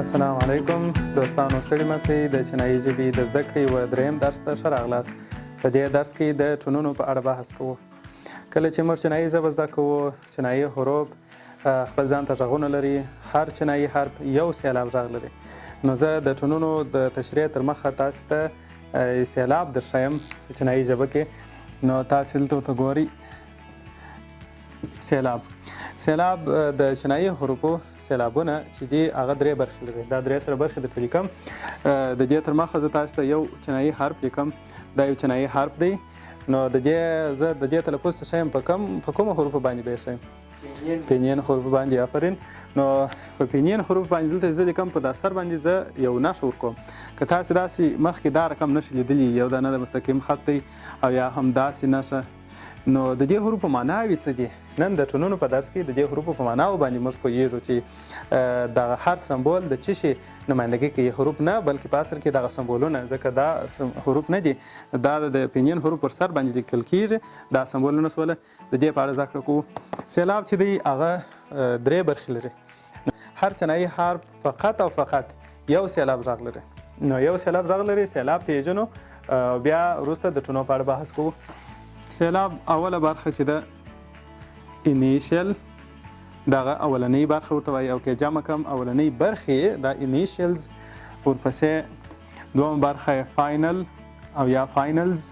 السلام علیکم دوستانو، ستړي مه شئ. د چینایي ژبې د زده کړې یوه دریم درس ته ښه راغلاست. په دې درس کې د ټونونو په اړه بحث کوو. کله چې موږ چینایي ژبه زده کوو، چینایي حروف خپل ځان ته غږونه لري. هر چینایي حرف یو سېلاب غږ لري. نو زه د ټونونو د تشریح تر مخه تاسو ته سېلاب درښیم په چینایي ژبه کې. نو تاسو دلته ورته ګورئ. سېلاب د چینایي حروفو سېلابونه چې دي هغه درې برخې لري. دا درې تر برخې درته لیکم. د دې تر مخه زه تاسو ته یو چینایي حرف لیکم. دا یو چینایي حرف دی. نو د دې زه د دې تلفظ څه شیم په کومو حروفو باندې به یې ښیم؟ پینین حروفو باندې. آفرین. نو په پینین حروف باندې دلته زه لیکم. په دا سر باندې زه یو نښه ورکوم. که تاسو داسې مخکې دا رقم نښې لیدلي، یو دانه د مستقیم خط دی او یا هم داسې نښه، نو د دې حروفو معناوې څه دي؟ نن د ټونونو په درس کې د دې حروفو په معناوو باندې موږ پوهېږو چې دغه هر سمبول د څه شي نمایندګي کوي. حروف نه، بلکې په اصل کې دغه سمبولونه، ځکه دا حروف نه دي، دا د پینین حروف پر سر باندې لیکل کېږي. دا سمبولونه سوله. د دې په اړه زده کړه کوو. سېلاب چې دی هغه درې برخې لري. هر چینایي حرف فقط او فقط یو سېلاب غږ لري. نو یو سېلاب غږ لري. سېلاب پېژنو، بیا وروسته د ټونو په اړه بحث کوو. سېلاب اوله برخه چې ده انیشیل، دغه اولنۍ برخه ورته وایي، او که جمع کم اولنۍ برخې دا انیشیلز. ورپسې دویمه برخه فاینل او یا فاینلز.